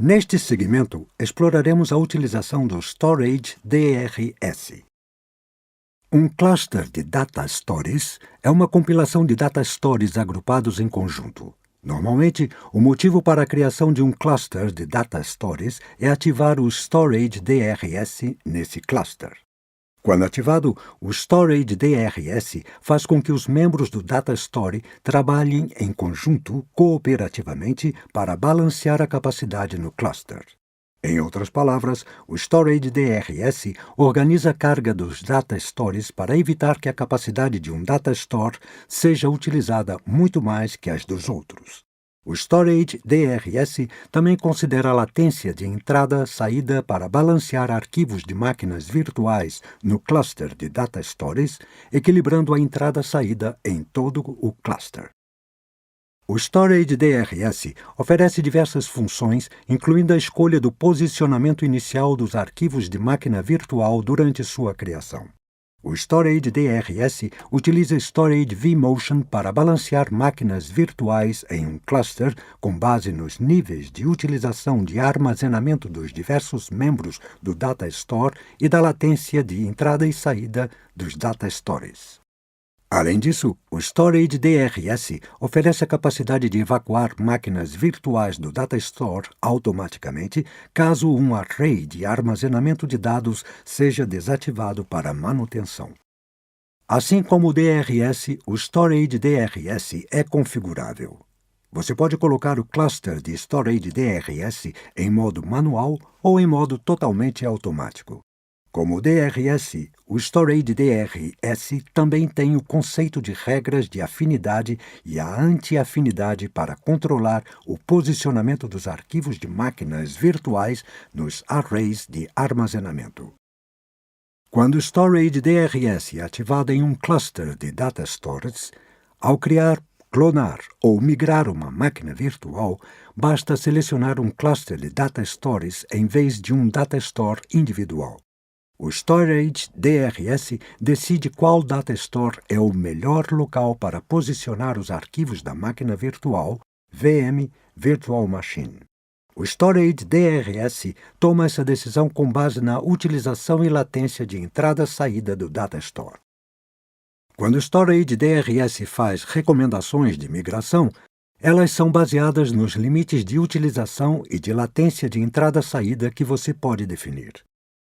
Neste segmento, exploraremos a utilização do Storage DRS. Um cluster de data stories é uma compilação de data stories agrupados em conjunto. Normalmente, o motivo para a criação de um cluster de data stories é ativar o Storage DRS nesse cluster. Quando ativado, o Storage DRS faz com que os membros do Data Story trabalhem em conjunto, cooperativamente, para balancear a capacidade no cluster. Em outras palavras, o Storage DRS organiza a carga dos Data Stories para evitar que a capacidade de um Data Store seja utilizada muito mais que as dos outros. O Storage DRS também considera a latência de entrada-saída para balancear arquivos de máquinas virtuais no cluster de Data Stories, equilibrando a entrada-saída em todo o cluster. O Storage DRS oferece diversas funções, incluindo a escolha do posicionamento inicial dos arquivos de máquina virtual durante sua criação. O Storage DRS utiliza Storage vMotion para balancear máquinas virtuais em um cluster com base nos níveis de utilização de armazenamento dos diversos membros do Data Store e da latência de entrada e saída dos Data Stories. Além disso, o Storage DRS oferece a capacidade de evacuar máquinas virtuais do Data Store automaticamente caso um array de armazenamento de dados seja desativado para manutenção. Assim como o DRS, o Storage DRS é configurável. Você pode colocar o cluster de Storage DRS em modo manual ou em modo totalmente automático. Como o DRS, o Storage DRS também tem o conceito de regras de afinidade e a anti-afinidade para controlar o posicionamento dos arquivos de máquinas virtuais nos arrays de armazenamento. Quando o Storage DRS é ativado em um cluster de Data Stores, ao criar, clonar ou migrar uma máquina virtual, basta selecionar um cluster de Data Stores em vez de um Data Store individual. O Storage DRS decide qual Data Store é o melhor local para posicionar os arquivos da máquina virtual, VM, Virtual Machine. O Storage DRS toma essa decisão com base na utilização e latência de entrada-saída do Data Store. Quando o Storage DRS faz recomendações de migração, elas são baseadas nos limites de utilização e de latência de entrada-saída que você pode definir.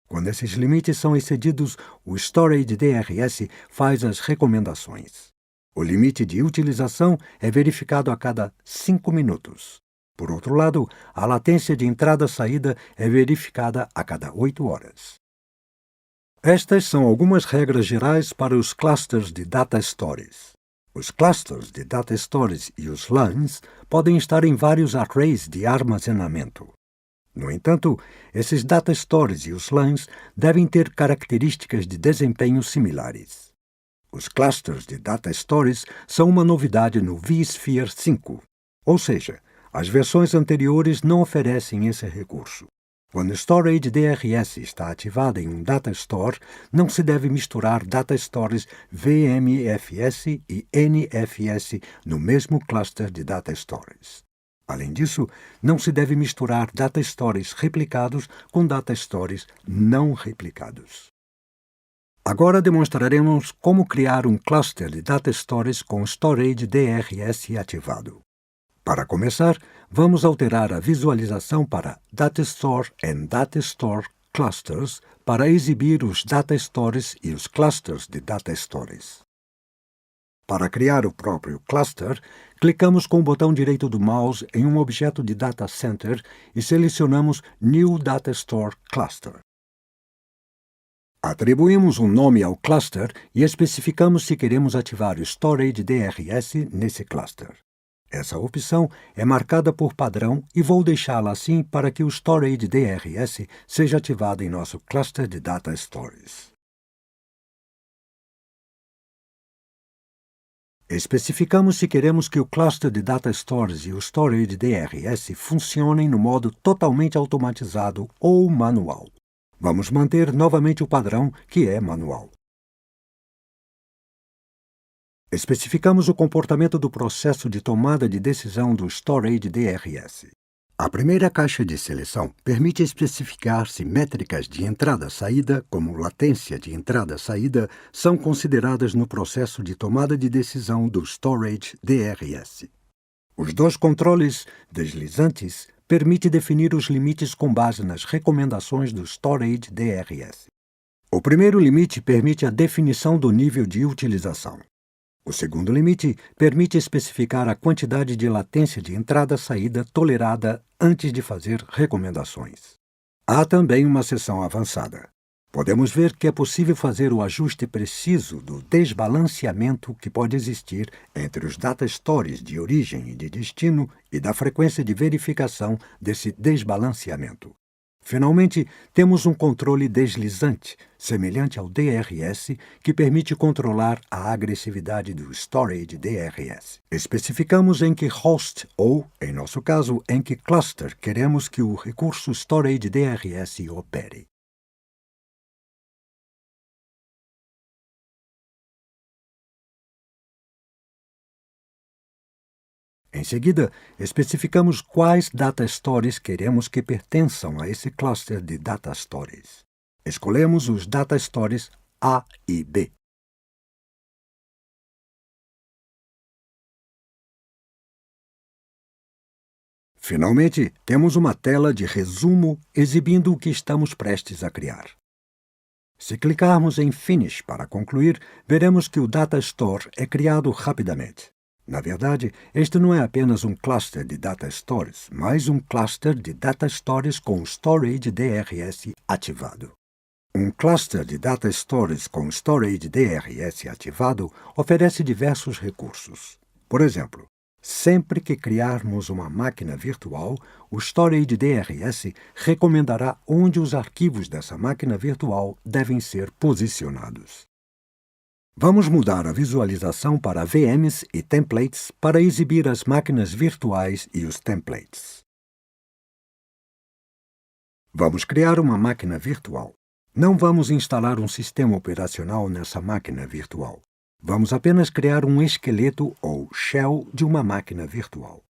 Quando esses limites são excedidos, o Storage DRS faz as recomendações. O limite de utilização é verificado a cada 5 minutos. Por outro lado, a latência de entrada-saída é verificada a cada 8 horas. Estas são algumas regras gerais para os clusters de Data Stories. Os clusters de Data Stories e os LANs podem estar em vários arrays de armazenamento. No entanto, esses Data Stories e os LANs devem ter características de desempenho similares. Os clusters de Data Stories são uma novidade no vSphere 5, ou seja, as versões anteriores não oferecem esse recurso. Quando o Storage DRS está ativado em um Data Store, não se deve misturar Data Stories VMFS e NFS no mesmo cluster de Data Stories. Além disso, não se deve misturar Data Stories replicados com Data Stories não replicados. Agora demonstraremos como criar um cluster de Data Stories com Storage DRS ativado. Para começar, vamos alterar a visualização para Data Store and Data Store Clusters para exibir os Data Stories e os clusters de Data Stories. Para criar o próprio cluster, clicamos com o botão direito do mouse em um objeto de Data Center e selecionamos New Data Store Cluster. Atribuímos um nome ao cluster e especificamos se queremos ativar o Storage DRS nesse cluster. Essa opção é marcada por padrão e vou deixá-la assim para que o Storage DRS seja ativado em nosso cluster de Data Stories. Especificamos se queremos que o cluster de Data Stories e o Storage DRS funcionem no modo totalmente automatizado ou manual. Vamos manter novamente o padrão, que é manual. Especificamos o comportamento do processo de tomada de decisão do Storage DRS. A primeira caixa de seleção permite especificar se métricas de entrada-saída, como latência de entrada-saída, são consideradas no processo de tomada de decisão do Storage DRS. Os dois controles deslizantes permitem definir os limites com base nas recomendações do Storage DRS. O primeiro limite permite a definição do nível de utilização. O segundo limite permite especificar a quantidade de latência de entrada-saída tolerada antes de fazer recomendações. Há também uma seção avançada. Podemos ver que é possível fazer o ajuste preciso do desbalanceamento que pode existir entre os data stores de origem e de destino e da frequência de verificação desse desbalanceamento. Finalmente, temos um controle deslizante, semelhante ao DRS, que permite controlar a agressividade do Storage DRS. Especificamos em que host ou, em nosso caso, em que cluster queremos que o recurso Storage DRS opere. Em seguida, especificamos quais data stores queremos que pertençam a esse cluster de data stores. Escolhemos os data stores A e B. Finalmente, temos uma tela de resumo exibindo o que estamos prestes a criar. Se clicarmos em Finish para concluir, veremos que o Data Store é criado rapidamente. Na verdade, este não é apenas um cluster de data stores, mas um cluster de data stores com Storage DRS ativado. Um cluster de data stores com Storage DRS ativado oferece diversos recursos. Por exemplo, sempre que criarmos uma máquina virtual, o Storage DRS recomendará onde os arquivos dessa máquina virtual devem ser posicionados. Vamos mudar a visualização para VMs e templates para exibir as máquinas virtuais e os templates. Vamos criar uma máquina virtual. Não vamos instalar um sistema operacional nessa máquina virtual. Vamos apenas criar um esqueleto ou shell de uma máquina virtual.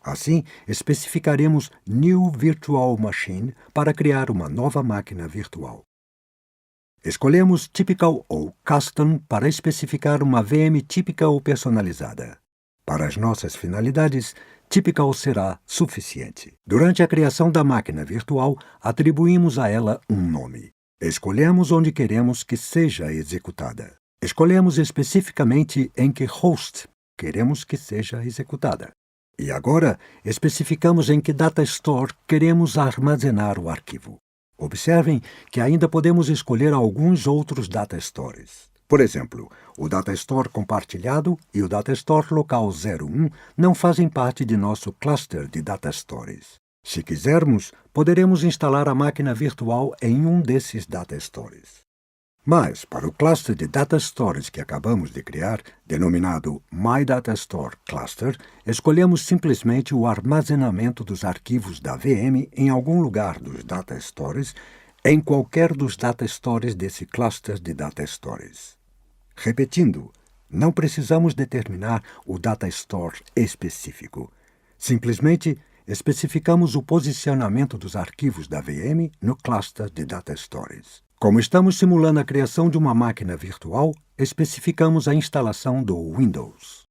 Assim, especificaremos New Virtual Machine para criar uma nova máquina virtual. Escolhemos Typical ou Custom para especificar uma VM típica ou personalizada. Para as nossas finalidades, Typical será suficiente. Durante a criação da máquina virtual, atribuímos a ela um nome. Escolhemos onde queremos que seja executada. Escolhemos especificamente em que host queremos que seja executada. E agora, especificamos em que data store queremos armazenar o arquivo. Observem que ainda podemos escolher alguns outros data stores. Por exemplo, o data store compartilhado e o data store local 01 não fazem parte de nosso cluster de data stores. Se quisermos, poderemos instalar a máquina virtual em um desses data stores. Mas, para o cluster de data stores que acabamos de criar, denominado My Data Store Cluster, escolhemos simplesmente o armazenamento dos arquivos da VM em algum lugar dos data stores, em qualquer dos data stores desse cluster de data stores. Repetindo, não precisamos determinar o data store específico. Simplesmente especificamos o posicionamento dos arquivos da VM no cluster de data stores. Como estamos simulando a criação de uma máquina virtual, especificamos a instalação do Windows.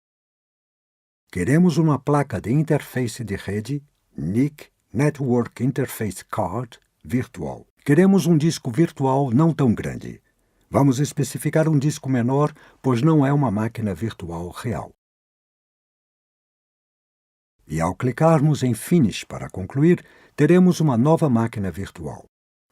Queremos uma placa de interface de rede, NIC, Network Interface Card, virtual. Queremos um disco virtual não tão grande. Vamos especificar um disco menor, pois não é uma máquina virtual real. E ao clicarmos em Finish para concluir, teremos uma nova máquina virtual.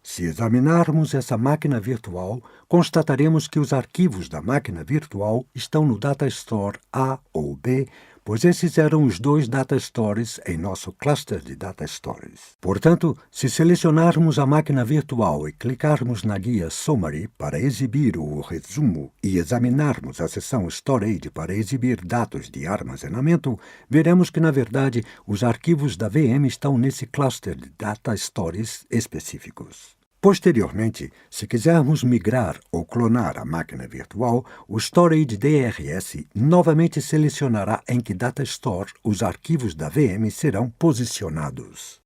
Se examinarmos essa máquina virtual, constataremos que os arquivos da máquina virtual estão no Data Store A ou B, pois esses eram os dois data stores em nosso cluster de data stores. Portanto, se selecionarmos a máquina virtual e clicarmos na guia Summary para exibir o resumo e examinarmos a seção Storage para exibir dados de armazenamento, veremos que, na verdade, os arquivos da VM estão nesse cluster de data stores específicos. Posteriormente, se quisermos migrar ou clonar a máquina virtual, o Storage DRS novamente selecionará em que data store os arquivos da VM serão posicionados.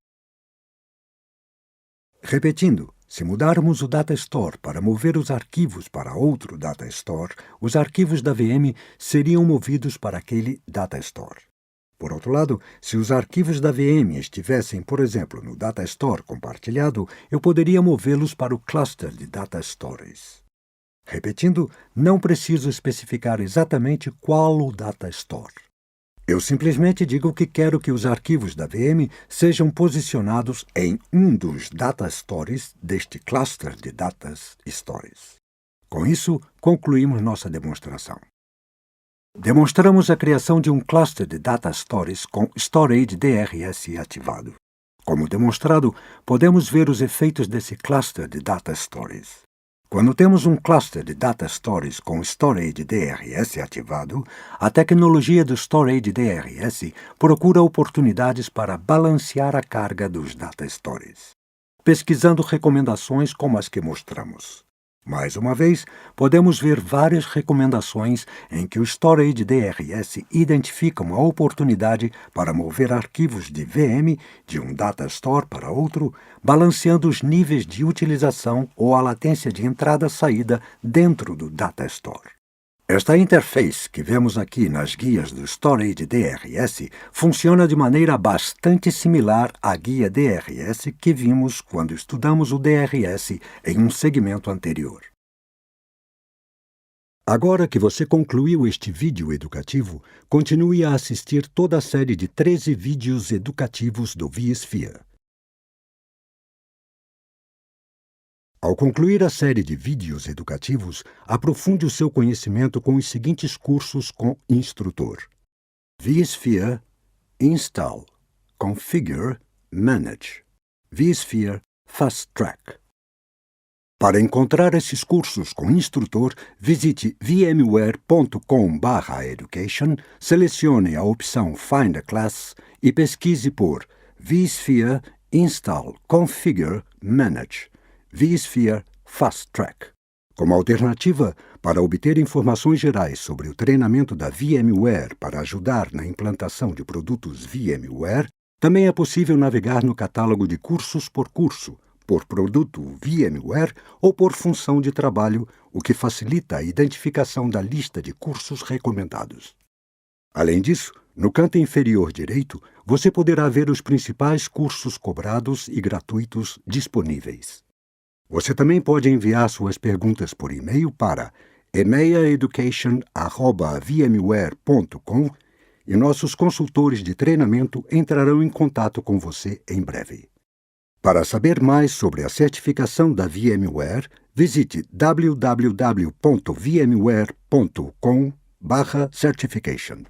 Repetindo, se mudarmos o Data Store para mover os arquivos para outro Data Store, os arquivos da VM seriam movidos para aquele Data Store. Por outro lado, se os arquivos da VM estivessem, por exemplo, no Data Store compartilhado, eu poderia movê-los para o cluster de Data Stores. Repetindo, não preciso especificar exatamente qual o Data Store. Eu simplesmente digo que quero que os arquivos da VM sejam posicionados em um dos Data Stores deste cluster de Data Stores. Com isso, concluímos nossa demonstração. Demonstramos a criação de um cluster de Data Stores com Storage DRS ativado. Como demonstrado, podemos ver os efeitos desse cluster de Data Stores. Quando temos um cluster de Data Stores com Storage DRS ativado, a tecnologia do Storage DRS procura oportunidades para balancear a carga dos Data Stores, pesquisando recomendações como as que mostramos. Mais uma vez, podemos ver várias recomendações em que o Storage DRS identifica uma oportunidade para mover arquivos de VM de um Data Store para outro, balanceando os níveis de utilização ou a latência de entrada-saída dentro do Data Store. Esta interface que vemos aqui nas guias do Storage DRS funciona de maneira bastante similar à guia DRS que vimos quando estudamos o DRS em um segmento anterior. Agora que você concluiu este vídeo educativo, continue a assistir toda a série de 13 vídeos educativos do vSphere. Ao concluir a série de vídeos educativos, aprofunde o seu conhecimento com os seguintes cursos com instrutor: vSphere, Install, Configure, Manage, vSphere Fast Track. Para encontrar esses cursos com instrutor, visite vmware.com/education, selecione a opção Find a Class e pesquise por vSphere, Install, Configure, Manage, vSphere Fast Track. Como alternativa, para obter informações gerais sobre o treinamento da VMware para ajudar na implantação de produtos VMware, também é possível navegar no catálogo de cursos por curso, por produto VMware ou por função de trabalho, o que facilita a identificação da lista de cursos recomendados. Além disso, no canto inferior direito, você poderá ver os principais cursos cobrados e gratuitos disponíveis. Você também pode enviar suas perguntas por e-mail para emeiaeducation@vmware.com e nossos consultores de treinamento entrarão em contato com você em breve. Para saber mais sobre a certificação da VMware, visite www.vmware.com/certification.